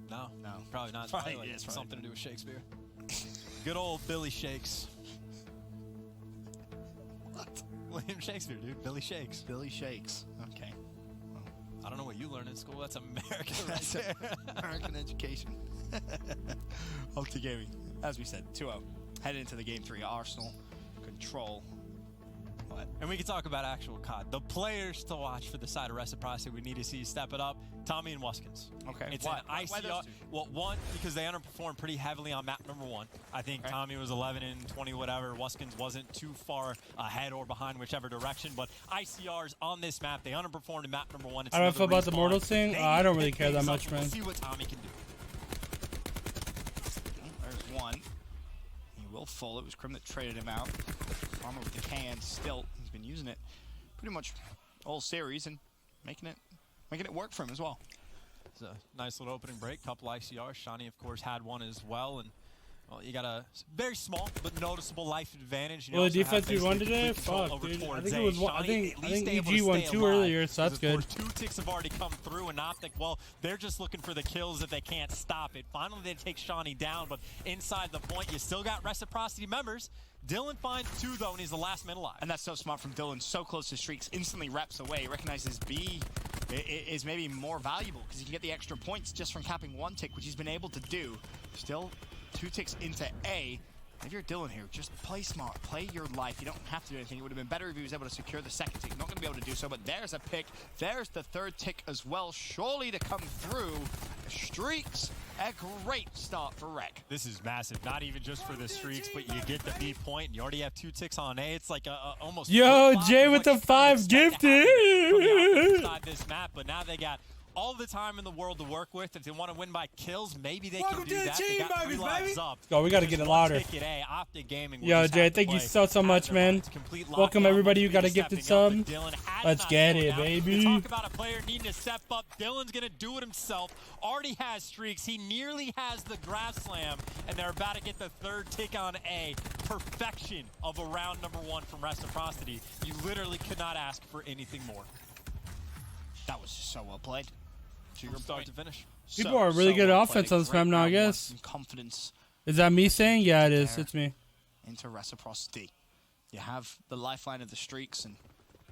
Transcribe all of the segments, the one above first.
No, No. probably not. Probably, Probably, yeah, like, it's probably something to not. do with Shakespeare. Good old Billy Shakes. What? William Shakespeare, dude. Billy Shakes. Billy Shakes. Okay. I don't know what you learned in school. That's American right That's there. American education. OpTic Gaming, as we said, 2-0. Headed into the game 3. Arsenal control. What? And we can talk about actual COD. The players to watch for the side of Reciprocity, we need to see step it up. Tommy and Wuskins. Okay. It's Why? an Why ICR. those two? Well, one, because they underperformed pretty heavily on map number 1. I think Okay. Tommy was 11 and 20, whatever. Wuskins wasn't too far ahead or behind, whichever direction. But ICRs on this map, they underperformed in map number 1. It's I don't know another about the respawn. Mortals thing. They I don't need to really pick care that things up, much, and we'll man. see what Tommy can do. There's one. He will full. It was Krim that traded him out. Armor with the can still. He's been using it pretty much all series and making it work for him as well. It's a nice little opening break. Couple ICRs. Shawnee, of course, had one as well. And well, you got a very small but noticeable life advantage. You Well, the also have defense we won basically today, complete control fuck, over dude. I towards think it A. was one. I Shawnee think at least able EG to won stay 2 alive, earlier, so that's because, good. of course, 2 ticks have already come through, and OpTic, well, they're just looking for the kills if they can't stop it. Finally, they take Shawnee down, but inside the point, you still got Reciprocity members. Dylan finds 2, though, and he's the last man alive. And that's so smart from Dylan. So close to streaks, instantly reps away. Recognizes B is maybe more valuable because he can get the extra points just from capping 1 tick, which he's been able to do. Still 2 ticks into A. If you're Dylan here, just play smart, play your life. You don't have to do anything. It would have been better if he was able to secure the second tick. Not going to be able to do so, but there's a pick. There's the 3rd tick as well, surely to come through. Streaks, a great start for Rec. This is massive, not even just for the streaks, but you get the B point, and you already have 2 ticks on A. It's like a almost... Yo, flip-flop Jay of with what the you 5 expect to happen from the gifted. opposite side this map, but now they got all the time in the world to work with. If they want to win by kills, maybe they can do that. They got 3 lives up. Go, we gotta Just get it one louder. tick at A. OpTic Gaming will Yo, just Jay, have to thank you play so much, as man. a complete Welcome, lockdown. everybody. You Once got a we gifted stepping up, sub. but Dylan has Let's not get slowed it, down. baby. You talk about a player needing to step up. Dylan's going to do it himself. Already has streaks. He nearly has the grab slam, and they're about to get the 3rd tick on A. Perfection of a round number 1 from Reciprocity. You literally could not ask for anything more. That was just so well played. To your From start point. to finish. People are really good at offense on this map now, I guess. Some confidence Is that me saying? Yeah, it is. It's me. into Reciprocity. You have the lifeline of the streaks, and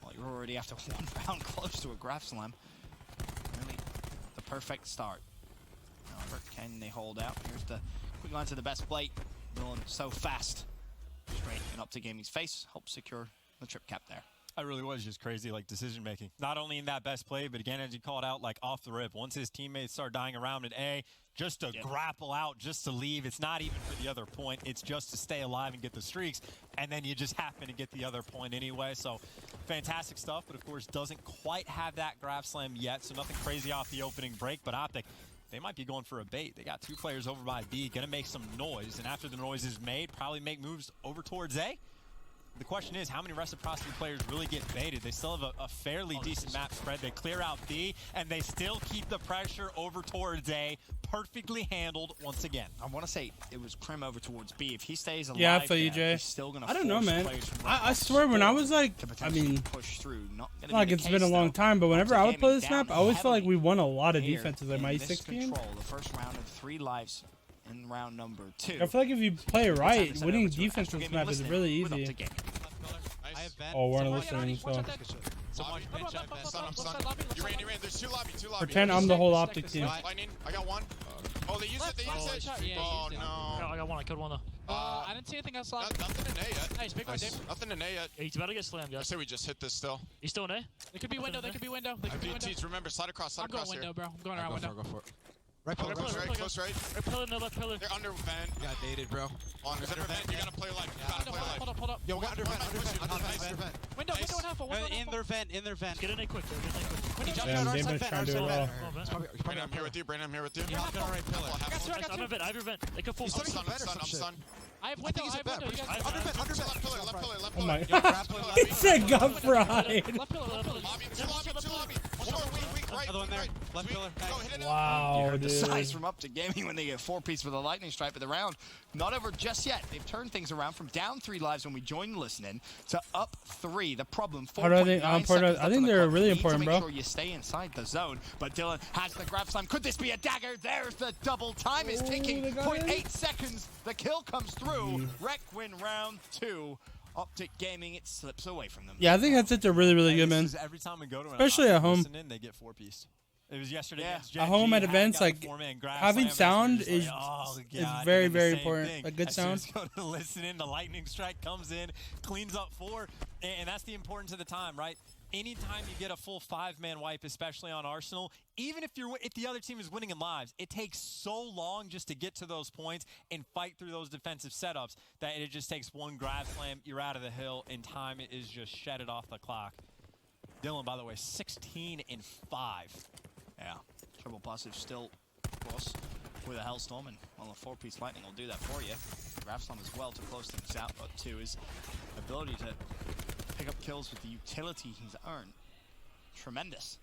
well, you're already after 1 round close to a grab slam. Really, the perfect start. However, can they hold out? Here's the quick line to the best plate. Dylan so fast. Straight and up to Gaming's face. Helps secure the trip cap there. That really was just crazy, like, decision-making. Not only in that best play, but again, as you called out, like, off the rip. Once his teammates start dying around at A, just to grapple out, just to leave. It's not even for the other point. It's just to stay alive and get the streaks, and then you just happen to get the other point anyway. So, fantastic stuff, but of course, doesn't quite have that grab slam yet, so nothing crazy off the opening break. But OpTic, they might be going for a bait. They got 2 players over by B, gonna make some noise, and after the noise is made, probably make moves over towards A. The question is, how many Reciprocity players really get baited? They still have a fairly decent map spread. They clear out B, and they still keep the pressure over towards A. Perfectly handled once again. I want to say it was Krim over towards B. If he stays alive, Yeah, I feel you, there, Jay. he's still gonna I don't know, force man. players from I Red swear, when I Hot was like, to I potentially mean, push through. Not it's gonna not like be it's the been a case, long though. time, but whenever OpTic I would play Gaming this map, I down always felt like heavily we won a lot of here defenses. Like in my this E6 game. control, the first round of 3 lives in round number 2. I feel like if you play Time to right, send it winning over to defense Astro this Gaming map is listening really with easy. OpTic Gaming. Oh, we're not listening, so. Someone bench, I'm stun. You ran. There's 2 lobby. Pretend I'm the whole OpTic team. Lightning, I got 1. Oh, they used it. Oh, no. I got 1, I killed 1 though. I didn't see anything else last. Nothing in A yet. Nice, big one, Dave. Nothing in A yet. Yeah, he's about to get slammed, I guys. say we just hit this still. He's still in A? They could be window, they could be window. They could be window. DTs, remember, slide across I'm going here. window, bro. I'm going around window. Go for it. Right pillar, close right, close right. Right pillar, no left pillar. They're under vent. Got dated, bro. Long as under vent, you gotta play life. You gotta play life. Hold up. Yo, we got under vent, under vent. Window and half. In their vent. Get in A quick, get in A quick. Damn, Damon's trying to do it well. Brandon, I'm here with you. Brandon, I'm here with you. He hopped on right pillar. I'm in vent, I have your vent. They could full. I'm stunned. I have window, I have window. You guys Under vent. Left pillar, left pillar, left Oh pillar. my. He said gut fried. left pillar. Lobby, 2 lobby. One more, weak. right. Other one there. Right. Left pillar. Go, Nice. hit it out. Wow, You heard the dude. size from OpTic Gaming when they get 4-piece with a lightning strike, but the round not over just yet. They've turned things around from down 3 lives when we joined listening to up 3. The problem, How do I think- 4.9 important? seconds I left think on the they're clock. really You need important, to bro. make sure you stay inside the zone, but Dylan has the grab slam. Could this be a dagger? There's the double. Time is ticking. they got 0.8 seconds. The kill comes through. Rec win round 2. OpTic Gaming, it slips away from them. Yeah, I think that's it. They're really, really Hey, good, this man. is every time we go to an Especially at option home. listen in, they get 4-piece. It was yesterday Yeah. against At Gen.g, home at Hack events, got like, the four-man grab having slam, and sound it's just is- like, oh, is God, very, and the very same important. thing. A good As soon sound. as you go to listen in, the lightning strike comes in, cleans up 4, and that's the importance of the time, right? Anytime you get a full 5-man wipe, especially on Arsenal, even if the other team is winning in lives, it takes so long just to get to those points and fight through those defensive setups that it just takes one grab slam, you're out of the hill, and time is just shedded off the clock. Dylan, by the way, 16-5. Yeah, triple positive still, of course, with a Hellstorm, and well, a 4-piece lightning will do that for you. Grab slam as well to close things out, but 2 is ability to pick up kills with the utility he's earned. Tremendous.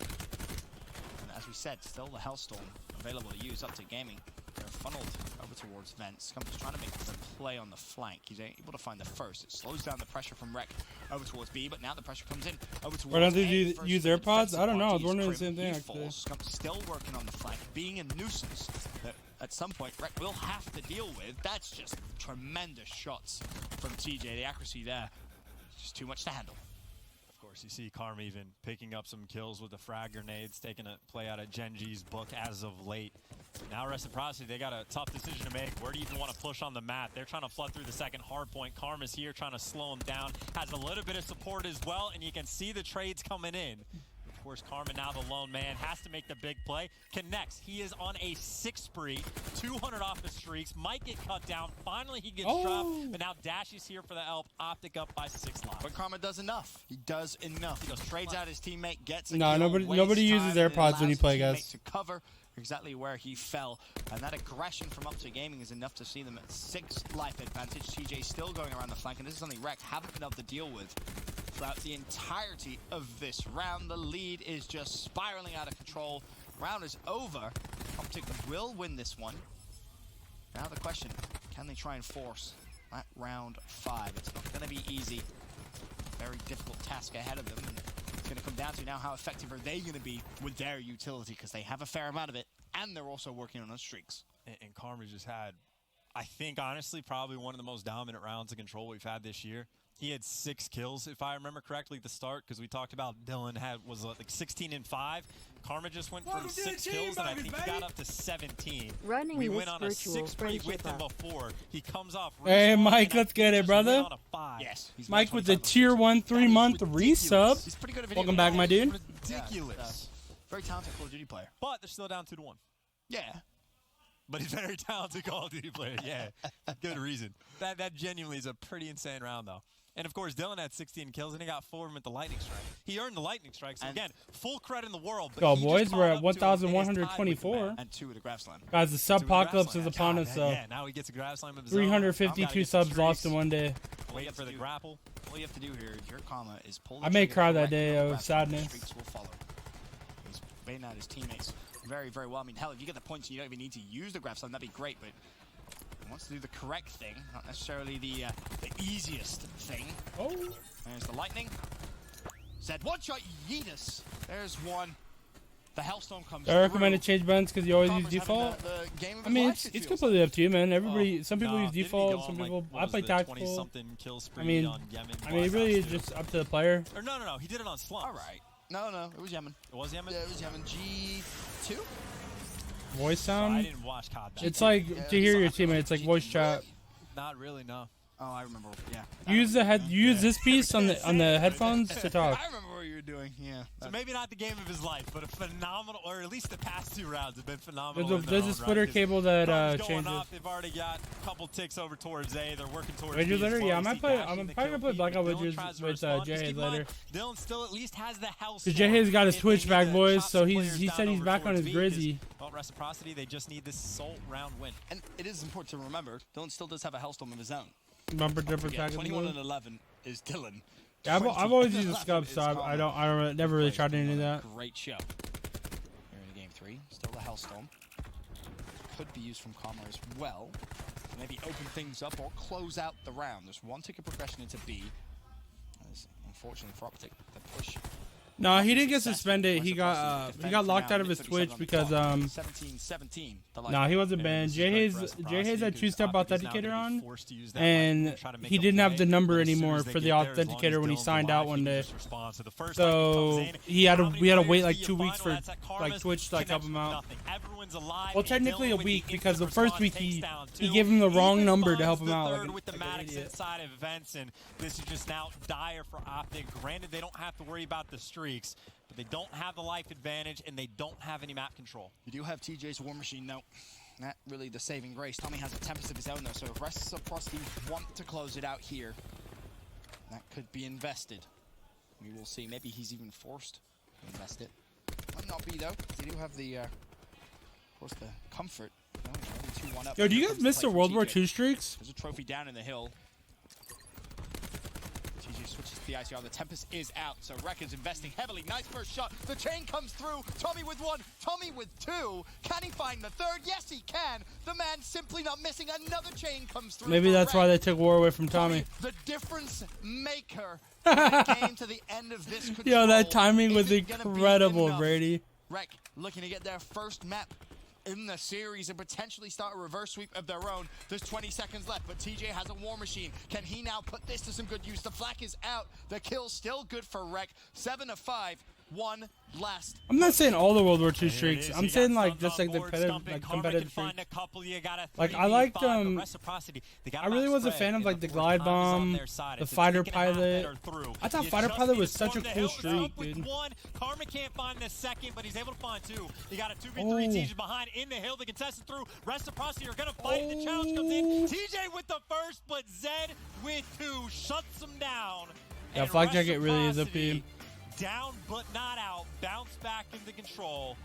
And as we said, still the Hellstorm available to use. OpTic Gaming, they're funneled over towards Vents. Scumper's trying to make the play on the flank. He's able to find the first. It slows down the pressure from Rec over towards B, but now the pressure comes in over towards Why don't they A. use Versus the AirPods? defensive I don't know. I was parties. wondering the Crim, same thing, he actually. falls. Scump's still working on the flank, being a nuisance that at some point Rec will have to deal with. That's just tremendous shots from TJ. The accuracy there, just too much to handle. Of course, you see Karma even picking up some kills with the frag grenades, taking a play out of Gen.g's book as of late. Now Reciprocity, they got a tough decision to make. Where do you even want to push on the map? They're trying to flood through the second hard point. Karma's here trying to slow him down. Has a little bit of support as well, and you can see the trades coming in. Of course, Karma, now the lone man, has to make the big play. Connects. He is on a 6 spree, 200 off the streaks. Might get cut down. Finally, he gets dropped. But now Dash is here for the help. OpTic up by 6 lives. But Karma does enough. He does enough. He trades out his teammate, gets a No, kill, nobody wastes uses time, and AirPods when you allows play, his teammate guys. to cover exactly where he fell. And that aggression from OpTic Gaming is enough to see them at 6 life advantage. TJ still going around the flank, and this is something Rec haven't been able to deal with throughout the entirety of this round. The lead is just spiraling out of control. Round is over. OpTic will win this one. Now the question, can they try and force that round 5? It's not going to be easy. Very difficult task ahead of them. And it's going to come down to now how effective are they going to be with their utility, because they have a fair amount of it, and they're also working on those streaks. And Karma just had, I think, honestly, probably one of the most dominant rounds of control we've had this year. He had 6 kills, if I remember correctly, at the start, because we talked about Dylan was like 16-5. Karma just went from 6 kills, and I think he got up to 17. Running we this went on a virtual 6 spree with friendship him up. before. He comes off. Hey, respawn, Mike, and let's I get it, just brother. went on a 5. Yes, he's Mike with the 125 tier 1 That is 3-month ridiculous. resub. He's pretty good at video Welcome back, games. my dude. Ridiculous. Very talented Call of Duty player. But they're still down 2-1. Yeah. But he's a very talented Call of Duty player. Yeah, good reason. That genuinely is a pretty insane round, though. And, of course, Dylan had 16 kills, and he got 4 of them at the Lightning Strike. He earned the Lightning Strike, so, And- again, full credit in the world. But Go, he boys. just We're caught at up to him and is tied with the 1,124. man. And 2 with a grab slam. Guys, the Two with the grab sub-apocalypse slam. is upon God, us, so Yeah, now he gets a grab slam of his own. 352 subs lost in one day. Waiting for the grapple. All you have to do here, if your Karma, is pull the I may trigger cry that correctly day on of grab slam, sadness. Streaks will follow. He's baiting out his teammates very, very well. I mean, hell, if you get the points and you don't even need to use the grab slam, that'd be great, but he wants to do the correct thing, not necessarily the easiest thing. Oh. There's the lightning. Said one shot, Yeetus. There's one. The Hellstorm comes I recommend to through. change buttons because you always Karma's use having default. the game of I his mean, life, it it's feels completely up to you, man. Everybody, some people Nah, use didn't he default, go some on, like, people. what I was play the tactical. 20-something kill spree I mean, on Yemen. it really is just up to the player. Or no, he did it on Slump. All right. No, it was Yemen. It was Yemen? Yeah, it was Yemen. G2? Voice I sound. didn't watch COD back It's then. like to hear your teammates, like voice chat. Not really, no. Oh, I remember. Yeah. Use this piece on the headphones to talk. I remember what you were doing. Yeah. So maybe not the game of his life, but a phenomenal, or at least the past 2 rounds have been phenomenal. There's a splitter cable that Karma's going changes. up. They've already got a couple ticks over towards A. They're working towards Ranger B as later? well. Yeah, I You might see play. Dash I'm in the probably kill gonna play feed, Blackout but Dylan with tries to Jay respond. Just Hayes keep in mind, later. Dylan still at least has the house. Cause Jay Hayes got his If they Twitch need back, to boys. chop So some he players said down he's over back on towards his B 'cause, Grizzy. well, Reciprocity, they just need this sole round win. And it is important to remember, Dylan still does have a Hellstorm of his own. Bumper dipper Yeah, tag. 21 and 11 is Dylan. Yeah, I've always used a 20 scub, so I never really tried any of that. Great show. 3. Still the Hellstorm. Could be used from Karma as well. Maybe open things up or close out the round. There's 1 tick of progression into B. Unfortunately for OpTic, the push. No, he didn't get suspended. He got locked out of his Twitch because 17-17. No, he wasn't banned. J-Hayes had 2-step authenticator on, and he didn't have the number anymore for the authenticator when he signed out one day. So we had to wait like 2 weeks for like Twitch to like help him out. Well, technically a week because the first week he gave him the wrong number to help him out. With the Maddox inside of events, and this is just now dire for OpTic. Granted, they don't have to worry about the streaks, but they don't have the life advantage, and they don't have any map control. You do have TJ's War Machine, though. Not really the saving grace. Tommy has a Tempest of his own, though, so if Reciprocity want to close it out here, that could be invested. We will see. Maybe he's even forced to invest it. Might not be, though. They do have the, of course, the comfort. No, only 2-1 up. Yo, do you guys miss the World War II streaks? There's a trophy down in the hill. TJ switches to the ICR. The Tempest is out, so Rek is investing heavily. Nice first shot. The chain comes through. Tommy with 1. Tommy with 2. Can he find the 3rd? Yes, he can. The man simply not missing. Another chain comes through. Maybe that's why they took war away from Tommy. The difference maker when it came to the end of this control. Yo, that timing was incredible, Brady. Rek looking to get their first map in the series and potentially start a reverse sweep of their own. There's 20 seconds left, but TJ has a War Machine. Can he now put this to some good use? The flak is out. The kill's still good for Rek. 7 of 5. 1 last. I'm not saying all the World War II streaks. I'm saying like just like the competitive streaks. Like I liked I really was a fan of like the glide bomb, the fighter pilot. I thought fighter pilot was such a cool streak, dude. Karma can't find the second, but he's able to find 2. He got a 2v3 TJ behind in the hill. The contested through. Reciprocity are gonna fight. The challenge comes in. TJ with the first, but Zed with 2 shuts him down. Yeah, Flak Jacket really is OP. Down but not out. Bounce back into control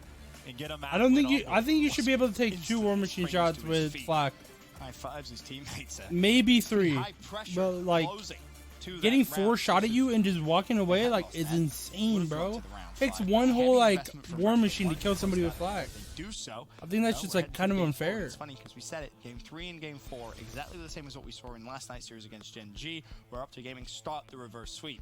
and get him out. I think you should be able to take 2 War Machine shots with Flak. High fives his teammates. Maybe 3. But like getting 4 shot at you and just walking away like is insane, bro. Takes 1 whole like War Machine to kill somebody with Flak. Do so. I think that's just like kind of unfair. It's funny because we said it, game 3 and game 4, exactly the same as what we saw in last night's series against Gen.g, where OpTic Gaming start the reverse sweep.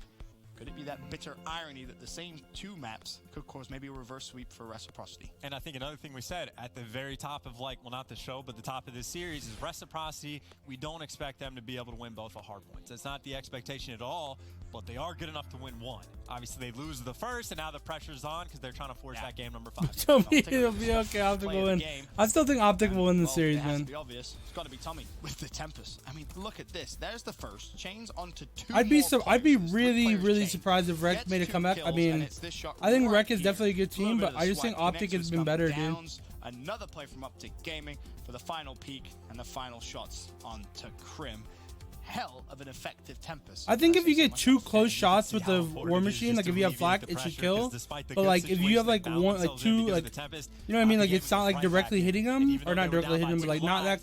Could it be that bitter irony that the same 2 maps could cause maybe a reverse sweep for Reciprocity? And I think another thing we said at the very top of like, well, not the show, but the top of this series is Reciprocity. We don't expect them to be able to win both the hard points. That's not the expectation at all, but they are good enough to win 1. Obviously, they lose the first, and now the pressure's on because they're trying to force that game number 5. Tell me it'll be okay. OpTic will win. I still think OpTic will win the series, man. It has to be obvious. It's got to be Tommy with the Tempest. I mean, look at this. There's the first. Chains onto 2 I'd be really surprised if Rek made a comeback. I mean, I think Rek is definitely a good team, but I just think OpTic has been better, dude. Another play from OpTic Gaming for the final peak and the final shots onto Crim. Hell of an effective Tempest. I think if you get 2 close shots with the War Machine, like if you have Flak, it should kill. But like if you have like 1, like 2, like you know what I mean, like it's not like directly hitting them, or not directly hitting them, but like not that